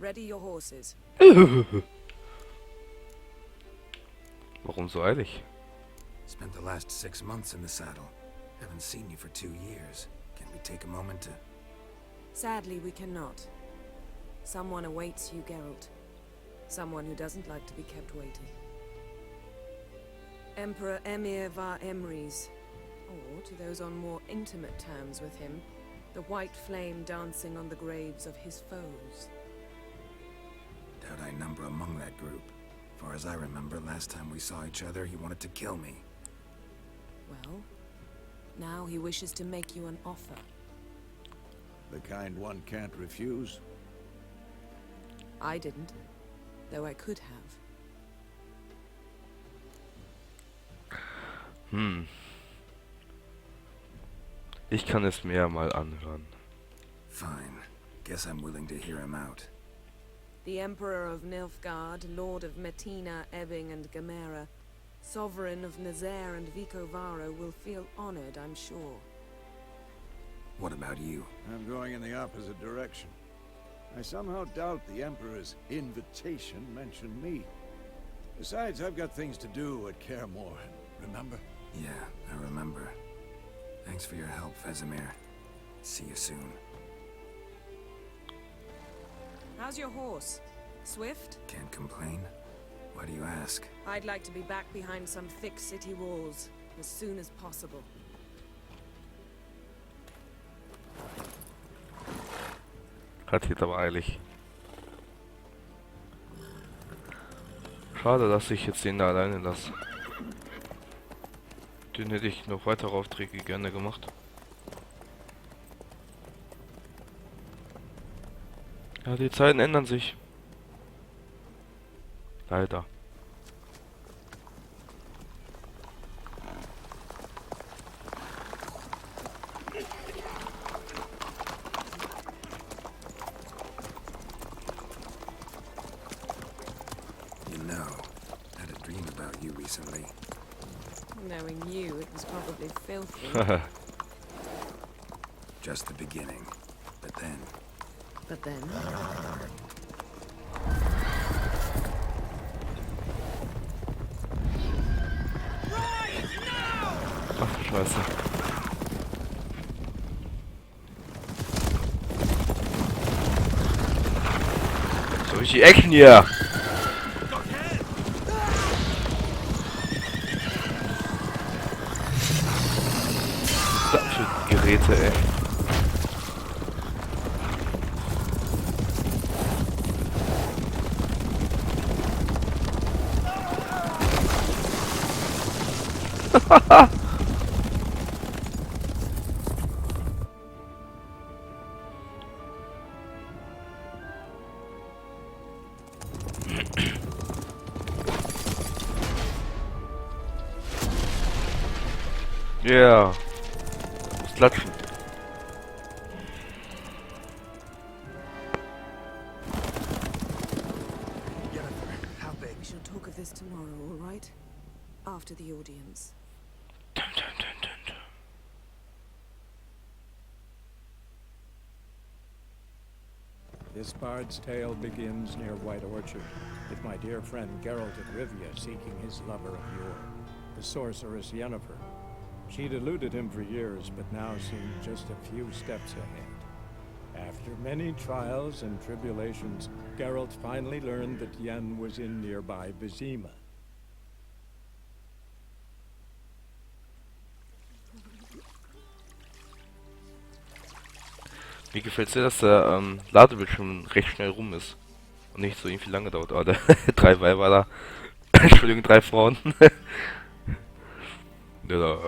ready your horses. Warum so eilig? Spent the last 6 months in the saddle. Haven't seen you for 2 years. Can we take a moment to... Sadly, we cannot. Someone awaits you, Geralt. Someone who doesn't like to be kept waiting. Emperor Emir var Emrys, or to those on more intimate terms with him, the white flame dancing on the graves of his foes. Doubt I number among that group. Far as I remember, last time we saw each other, he wanted to kill me. Well, now he wishes to make you an offer. The kind one can't refuse. I didn't, though I could have. Ich kann es mir mal anhören. Fine. Guess I'm willing to hear him out. The Emperor of Nilfgaard, Lord of Metina, Ebbing and Gamera, Sovereign of Nazaire and Vicovaro will feel honored, I'm sure. What about you? I'm going in the opposite direction. I somehow doubt the Emperor's invitation mentioned me. Besides, I've got things to do at Kaer Morhen, remember? Yeah, I remember. Thanks for your help, Vesemir. See you soon. How's your horse? Swift? Can't complain. Why do you ask? I'd like to be back behind some thick city walls as soon as possible. Hat jetzt aber eilig. Schade, dass ich jetzt den da alleine lasse. Den hätte ich noch weitere Aufträge gerne gemacht. Ja, die Zeiten ändern sich. Leider. You know, I had a dream about you recently. Knowing you, it was probably filthy. Just the beginning. But then... But then... Ach du Scheiße. So richtig Action hier. Was ist das für Geräte, ey? Yeah. Muss klatschen. How big? We shall talk of this tomorrow, all right? After the audience. Dun, dun, dun, dun, dun. This bard's tale begins near White Orchard, with my dear friend Geralt of Rivia seeking his lover of yore, the sorceress Yennefer. She'd eluded him for years, but now seemed just a few steps ahead. After many trials and tribulations, Geralt finally learned that Yen was in nearby Vizima. Mir gefällt sehr, dass der Ladebildschirm recht schnell rum ist. Und nicht so irgendwie lange dauert. Aber der 3 Weiber da. Entschuldigung, 3 Frauen. Der da,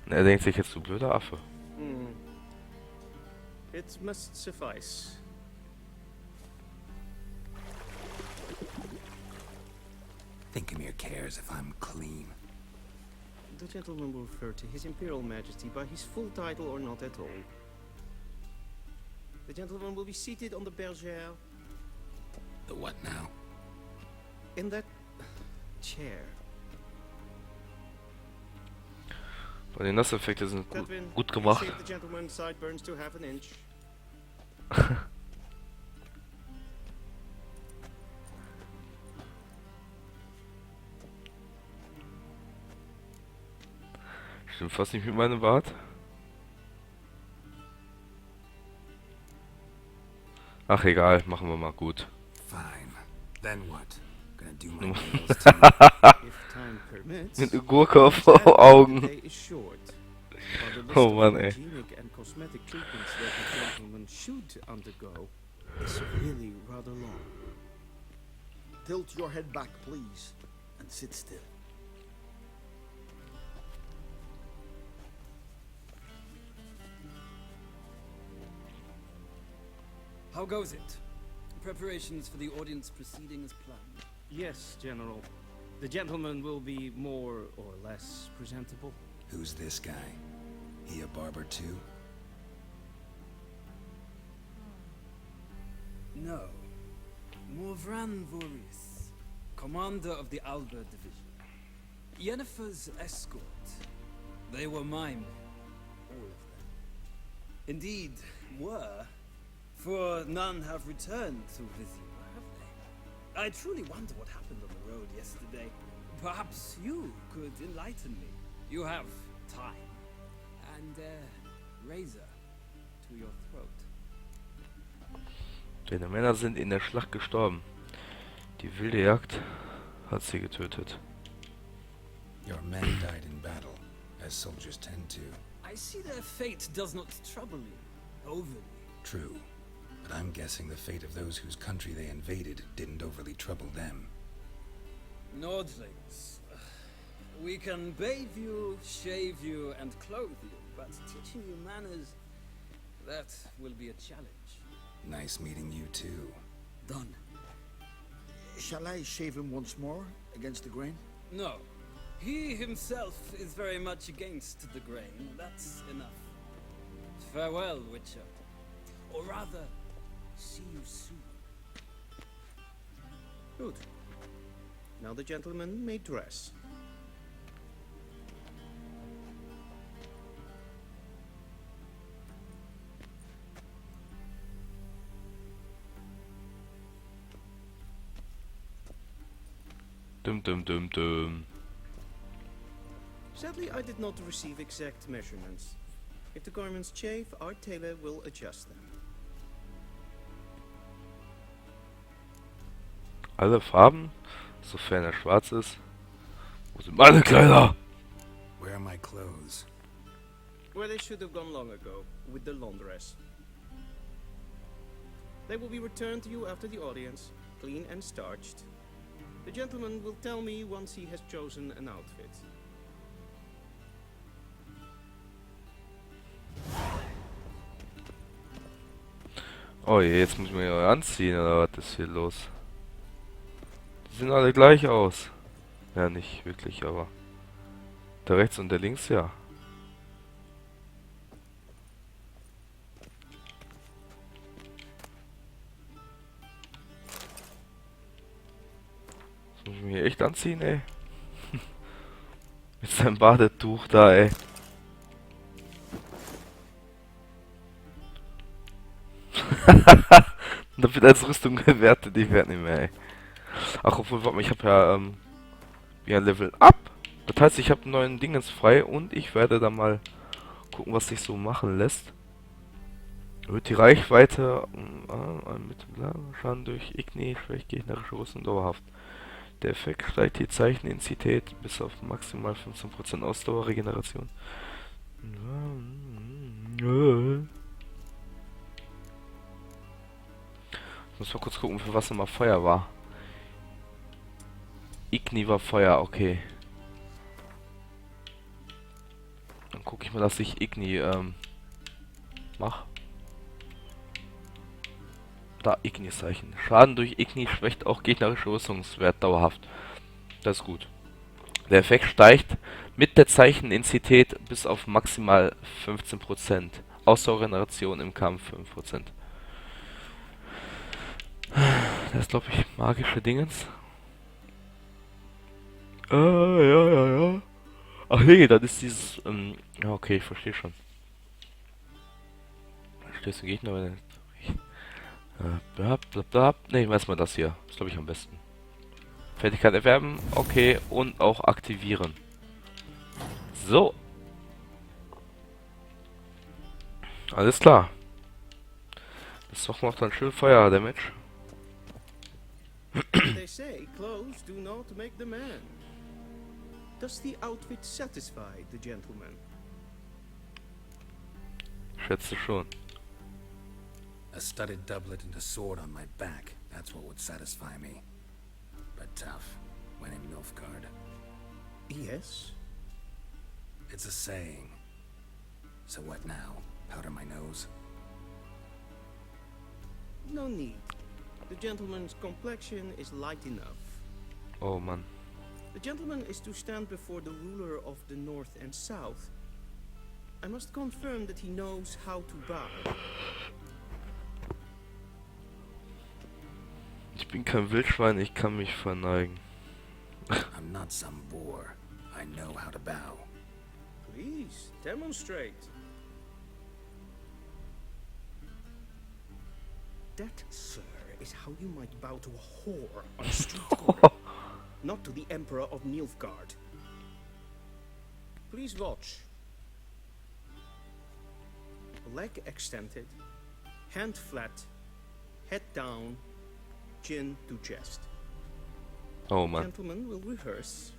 Und er denkt sich jetzt, du blöder Affe. It must suffice. Think Emir cares if I'm clean. The gentleman will refer to His Imperial Majesty by his full title or not at all. The gentleman will be seated on the bergère. The what now? In that chair. Und die Nasseffekte sind Edwin, gut you gemacht. saved the gentleman's sideburns to half an inch. Stimmt fast nicht mit meinem Bart. Ach egal, machen wir mal gut. Fine. Then what? Gonna do my No. nails too? If time permits. Mit einer Gurke auf the Augen. day is short. While the list Oh of Mann, ey. hygienic and cosmetic treatments that the gentleman should undergo is really rather long. Tilt your head back, please, and sit still. How goes it? Preparations for the audience proceeding as planned. Yes, General. The gentleman will be more or less presentable. Who's this guy? He a barber too? No. Morvran Voris, commander of the Alba Division. Yennefer's escort. They were my men, all of them. Indeed, were, for none have returned to Vizima, have they? I truly wonder what happened on the road yesterday. Perhaps you could enlighten me. You have time. And razor to your throat. Deine Männer sind in der Schlacht gestorben. Die wilde Jagd hat sie getötet. Your men died in battle, as soldiers tend to. I see their fate does not trouble you overly. True. But I'm guessing the fate of those whose country they invaded didn't overly trouble them. Nordlings. We can bathe you, shave you, and clothe you, but teaching you manners, that will be a challenge. Nice meeting you too. Done. Shall I shave him once more against the grain? No. He himself is very much against the grain. That's enough. Farewell, Witcher. Or rather, see you soon. Good. Now the gentleman may dress. Dum dum dum dum. Sadly, I did not receive exact measurements. If the garments chafe, our tailor will adjust them. Alle Farben, sofern er schwarz ist. Wo sind meine Kleider? Where are my clothes? Where they should have gone long ago, with the laundress. They will be returned to you after the audience, clean and starched. The gentleman will tell me once he has chosen an outfit. Oh je, jetzt muss ich mir ja anziehen, oder was ist hier los? Die sehen alle gleich aus. Ja, nicht wirklich, aber der rechts und der links, ja. Das muss ich mir hier echt anziehen, ey. Mit seinem Badetuch da, ey. Und da wird als Rüstung gewertet, ich werde nicht mehr, ey. Ach, obwohl, warte mal, ich habe ja, ja, Level Up. Das heißt, ich habe einen neuen Dingens frei und ich werde da mal gucken, was sich so machen lässt. Wird die Reichweite mit Schaden durch Igni, schwächt gegnerische Rüstung dauerhaft. Der Effekt steigt die Zeichenintensität bis auf maximal 15% Ausdauerregeneration. Ich muss mal kurz gucken, für was nochmal Feuer war. Igni war Feuer, okay. Dann gucke ich mal, dass ich Igni mach. Da, Igni-Zeichen. Schaden durch Igni schwächt auch gegnerische Rüstungswert dauerhaft. Das ist gut. Der Effekt steigt mit der Zeichenintensität bis auf maximal 15%. Ausdauerregeneration im Kampf 5%. Das ist, glaube ich, magische Dingens. Ja. Ach nee, das ist dieses, ja okay, ich verstehe schon. Stößt den Gegner, wenn ne, weiß mal das hier. Das glaube ich am besten. Fertigkeit erwerben, okay, und auch aktivieren. So. Alles klar. Das doch macht dann schön Feuer-Damage. They say clothes do not make the man. Does the outfit satisfy the gentleman? Schätze schon. A studded doublet and a sword on my back. That's what would satisfy me. But tough, when in Nilfgaard. Yes. It's a saying. So what now? Powder my nose? No need. The gentleman's complexion is light enough. Oh Mann. The gentleman is to stand before the ruler of the North and South. I must confirm that he knows how to bow. Ich bin kein Wildschwein, ich kann mich verneigen. I'm not some boor. I know how to bow. Please, demonstrate. That, sir, is how you might bow to a whore on a street corner. Not to the Emperor of Nilfgaard. Please watch. Leg extended, hand flat, head down, chin to chest. Oh Mann. Gentlemen will rehearse.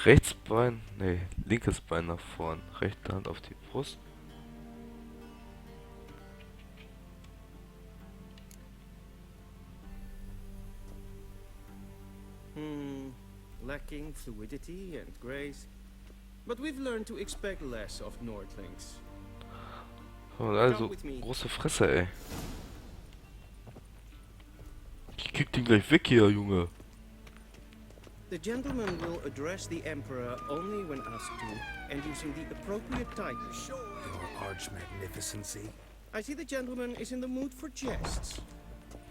Rechts Bein, nee, linkes Bein nach vorn, rechte Hand auf die Brust. Lacking fluidity and grace. But we've learned to expect less of Nordlings. Oh, also, große Fresse, ey. Ich kick den gleich weg hier, Junge. The gentleman will address the Emperor only when asked to, and using the appropriate titles. Your arch magnificency. I see the gentleman is in the mood for jests.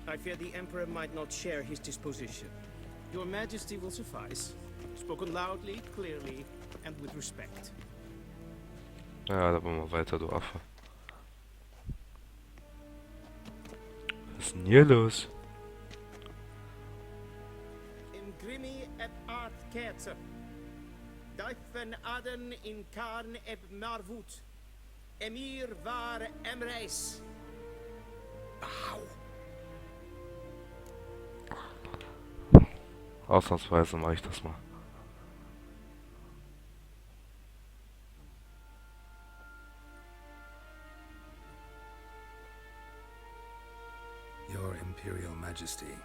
I fear the Emperor might not share his disposition. Your Majesty will suffice. Spoken loudly, clearly, and with respect. Ja, da machen wir weiter, du Affe. Was ist denn hier los? In grimi et art kerze. Duifen aden in karn eb marvoet. Emir war emreis. Bow. Ausnahmsweise mache ich das mal. Your Imperial Majesty.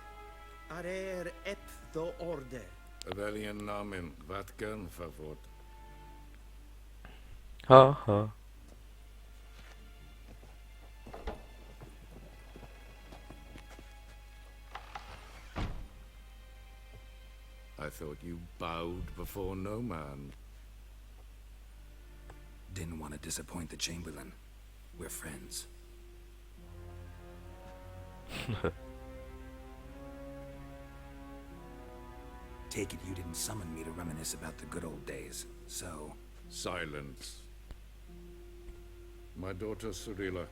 Arer ep the orde. Welchen Namen wat gern verwort? Haha. I thought you bowed before no man. Didn't want to disappoint the Chamberlain. We're friends. Take it you didn't summon me to reminisce about the good old days, so... Silence. My daughter Cyrilla,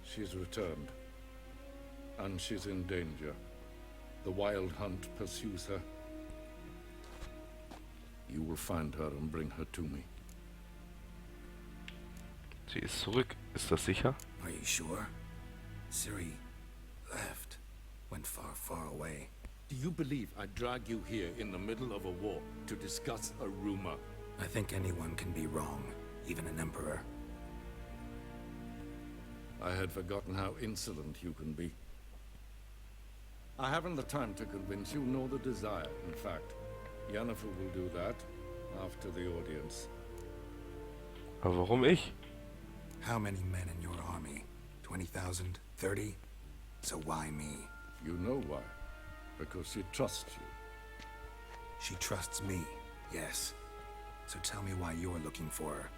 she's returned. And she's in danger. The wild hunt pursues her. You will find her and bring her to me. Sie ist zurück. Ist das sicher? Are you sure? Ciri left. Went far, far away. Do you believe I drag you here in the middle of a war to discuss a rumor? I think anyone can be wrong, even an emperor. I had forgotten how insolent you can be. I haven't the time to convince you, nor the desire, in fact. Yennefer will do that after the audience. Aber warum ich? How many men in your army? 20,000? 30? So why me? You know why. Because she trusts you. She trusts me, yes. So tell me why you're looking for her.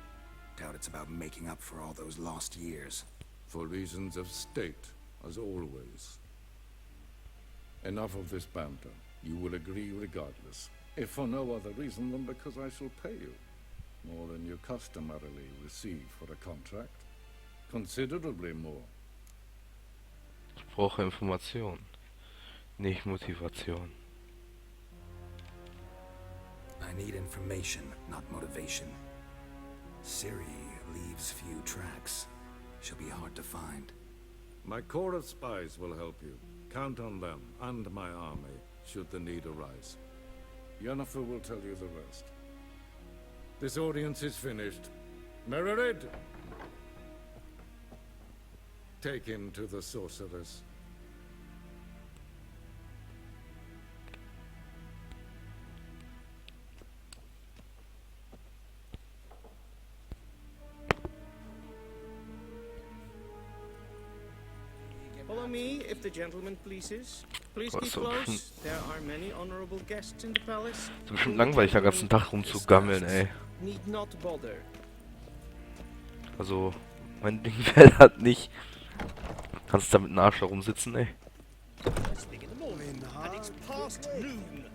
Doubt it's about making up for all those lost years. For reasons of state, as always. Enough of this banter. You will agree regardless, if for no other reason than because I shall pay you more than you customarily receive for a contract. Considerably more. Ich brauche Information, nicht Motivation. I need information, not motivation. Siri leaves few tracks. She'll be hard to find. My corps of spies will help you. Count on them and my army, should the need arise. Yennefer will tell you the rest. This audience is finished. Mererid! Take him to the sorceress. Follow me, if the gentleman pleases. Please Oh, keep so close. There are many honorable guests in the palace. Ist bestimmt langweilig, den ganzen Tag rumzugammeln, ey. Need not bother. Also, mein Ding wäre halt nicht. Kannst du da mit dem Arsch da rumsitzen, ey? It's big in the morning, and it's past noon.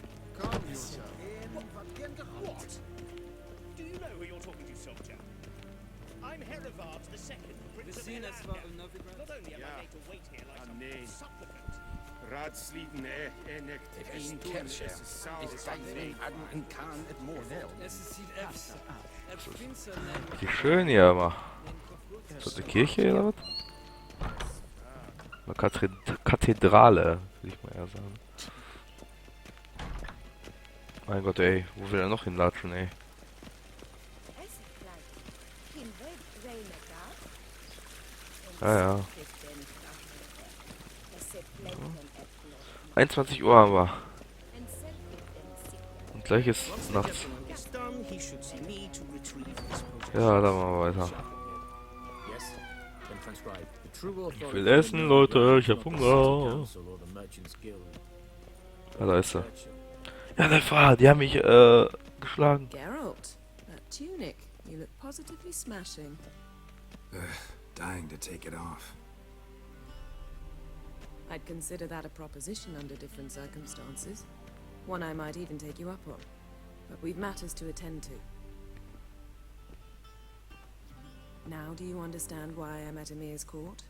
What? Do you know who you're talking to, soldier? I'm Herivard II, Prince of Elan. Not only am I made to wait here like some supplicant. Raadsleden enekt een kersje. Is zijn hadden een kaan het moordel. Wie schön hier, aber. Ist das eine Kirche oder was? Eine Kathedrale, würde ich mal eher sagen. Mein Gott, ey, wo will er noch hinlatschen, ey? Ja, ja. 21 Uhr haben wir. Und gleich ist nachts. Ja, dann machen wir weiter. Ich will essen, Leute, ich hab Hunger. Ja, da ist er. Ja, der Fahrer, die haben mich geschlagen. Geralt, that tunic, you look positively smashing. Dying to take it off. I'd consider that a proposition under different circumstances. One I might even take you up on. But we've matters to attend to. Now do you understand why I'm at Emir's court?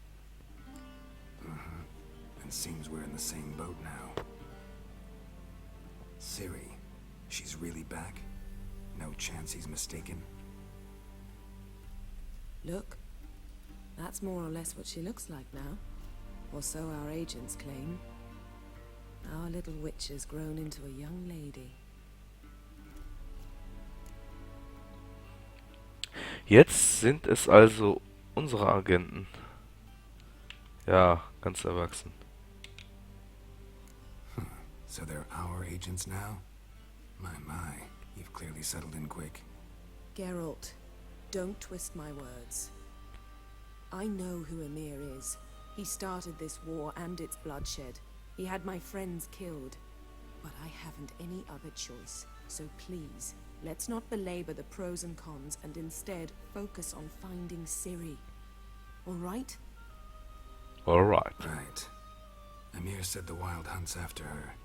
And seems we're in the same boat now. Siri, she's really back? No chance he's mistaken? Look, that's more or less what she looks like now. Or so our agents claim. Our little witch has grown into a young lady. Jetzt sind es also unsere Agenten. Ja, ganz erwachsen. So they're our agents now? My, you've clearly settled in quick. Geralt, don't twist my words. I know who Emir is. He started this war and its bloodshed. He had my friends killed. But I haven't any other choice. So please, let's not belabor the pros and cons and instead focus on finding Ciri. All right? All right. Right. Emir said the Wild Hunt's after her.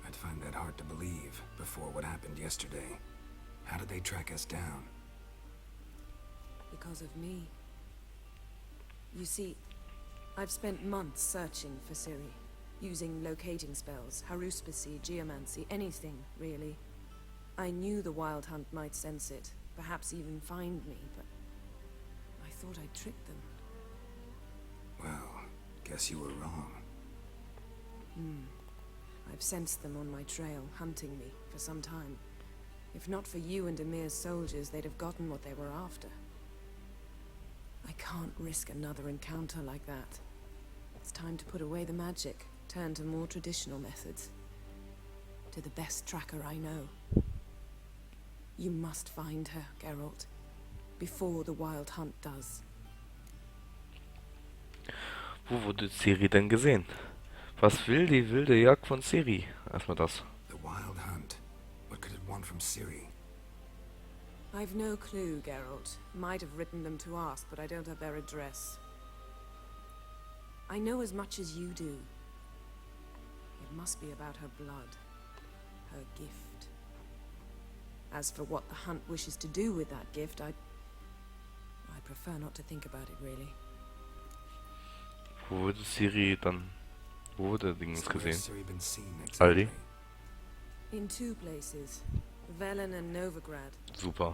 I'd find that hard to believe before what happened yesterday. How did they track us down? Because of me. You see, I've spent months searching for Ciri, using locating spells, haruspicy, geomancy, anything, really. I knew the Wild Hunt might sense it, perhaps even find me, but I thought I'd tricked them. Well, guess you were wrong. I've sensed them on my trail, hunting me, for some time. If not for you and Emir's soldiers, they'd have gotten what they were after. I can't risk another encounter like that. It's time to put away the magic, turn to more traditional methods. To the best tracker I know. You must find her, Geralt, before the Wild Hunt does. Wo wurde Ciri denn gesehen? Was will die wilde Jagd von Ciri? Erstmal das. The Wild Hunt. What could it want from Ciri? I've no clue, Geralt. Might have written them to ask, but I don't have their address. I know as much as you do. It must be about her blood, her gift. As for what the hunt wishes to do with that gift, I prefer not to think about it, really. Wo wurde Siri dann... Wo wurde Dingens So where's gesehen? Siri been seen Aldi? exactly? In 2 places, Velen and Novigrad. Super.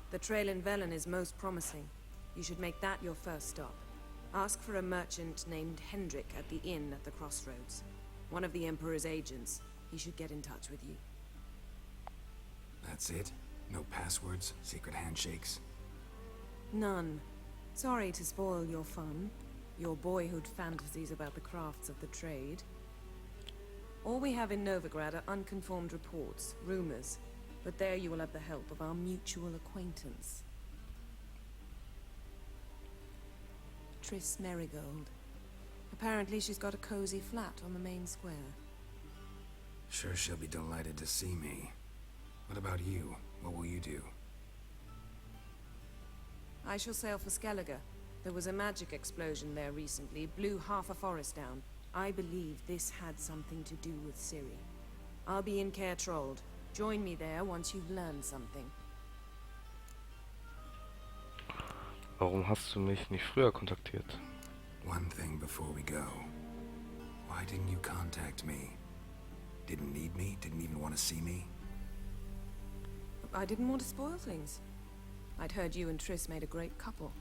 The trail in Velen is most promising. You should make that your first stop. Ask for a merchant named Hendrik at the inn at the crossroads. One of the Emperor's agents. He should get in touch with you. That's it? No passwords, secret handshakes? None. Sorry to spoil your fun. Your boyhood fantasies about the crafts of the trade. All we have in Novigrad are unconfirmed reports, rumors. But there you will have the help of our mutual acquaintance. Triss Merigold. Apparently she's got a cozy flat on the main square. Sure she'll be delighted to see me. What about you? What will you do? I shall sail for Skellige. There was a magic explosion there recently, blew half a forest down. I believe this had something to do with Ciri. I'll be in Caer Trold. Join me there once you've learned something. Warum hast du mich nicht früher kontaktiert? One thing before we go. Why didn't you contact me? Didn't need me? Didn't even want to see me? I didn't want to spoil things. I'd heard you and Triss made a great couple.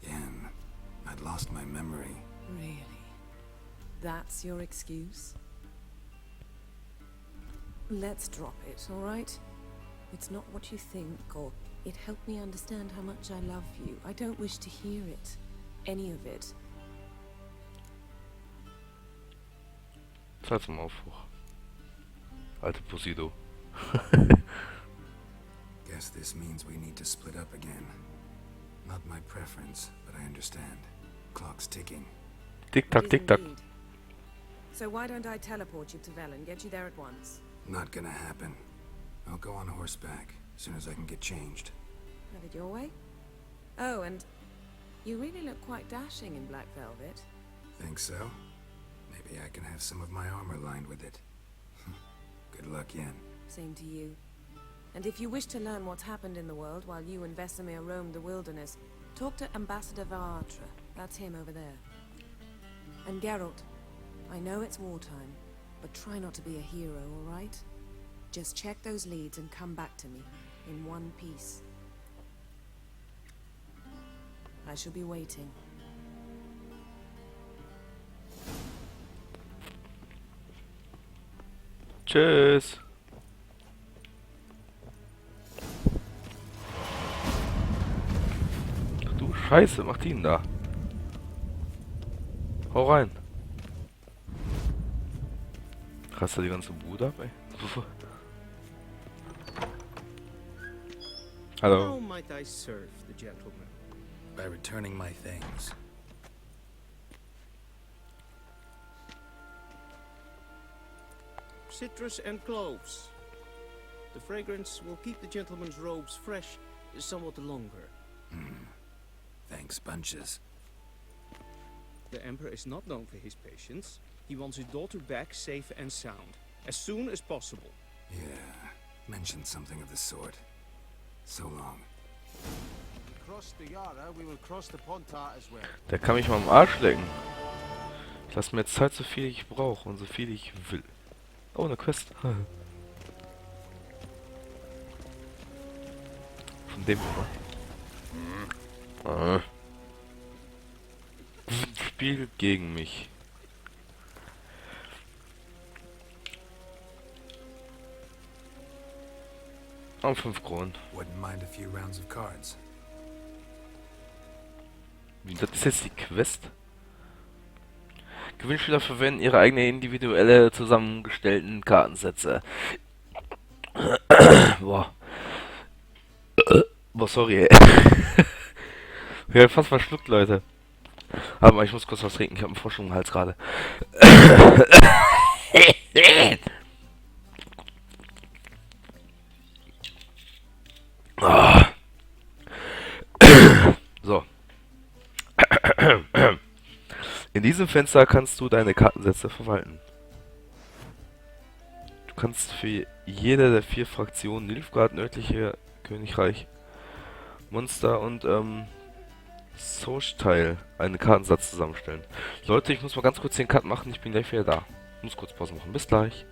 Yen, I'd lost my memory. Really? That's your excuse? Let's drop it, all right? It's not what you think, or it helped me understand how much I love you. I don't wish to hear it. Any of it. Zeit zum Aufbruch. Alte Posido. Guess this means we need to split up again. Not my preference, but I understand. Clock's ticking. Tick tack, It is tick tack. indeed. So why don't I teleport you to Velen, get you there at once? Not gonna happen. I'll go on horseback as soon as I can get changed. Have it your way? Oh, and you really look quite dashing in black velvet. Think so? Maybe I can have some of my armor lined with it. Good luck, Yen. Same to you. And if you wish to learn what's happened in the world while you and Vesemir roamed the wilderness, talk to Ambassador Varatra. That's him over there. And Geralt, I know it's wartime, but try not to be a hero, all right? Just check those leads and come back to me, in one piece. I shall be waiting. Tschüss. Ach du Scheiße, macht die denn da? Hau rein. Rast da die ganze Bude ab, ey. Hallo. How might I serve the gentleman? By returning my things. Citrus and cloves. The fragrance will keep the gentleman's robes fresh somewhat longer. Thanks, bunches. The Emperor is not known for his patience. He wants his daughter back safe and sound, as soon as possible. Yeah, mentioned something of the sort. So long. Cross the Yara, we will cross the Pontar as well. Der kann mich mal am Arsch lecken. Ich lasse mir jetzt Zeit, so viel ich brauche und so viel ich will. Oh, eine Quest. Von dem immer. Spiel gegen mich. Um 5 Kronen. Wouldn't mind a few rounds of cards. Das ist jetzt die Quest. Gewinnspieler verwenden ihre eigene individuelle zusammengestellten Kartensätze. Boah. Boah, sorry, ey. Ich hab fast verschluckt, Leute. Aber ich muss kurz was trinken, ich habe einen Frosch im Hals gerade. So. diesem Fenster kannst du deine Kartensätze verwalten. Du kannst für jede der 4 Fraktionen, Nilfgaard, nördliche Königreich, Monster und Source-Teil, einen Kartensatz zusammenstellen. Leute, ich muss mal ganz kurz den Cut machen, ich bin gleich wieder da. Ich muss kurz Pause machen. Bis gleich.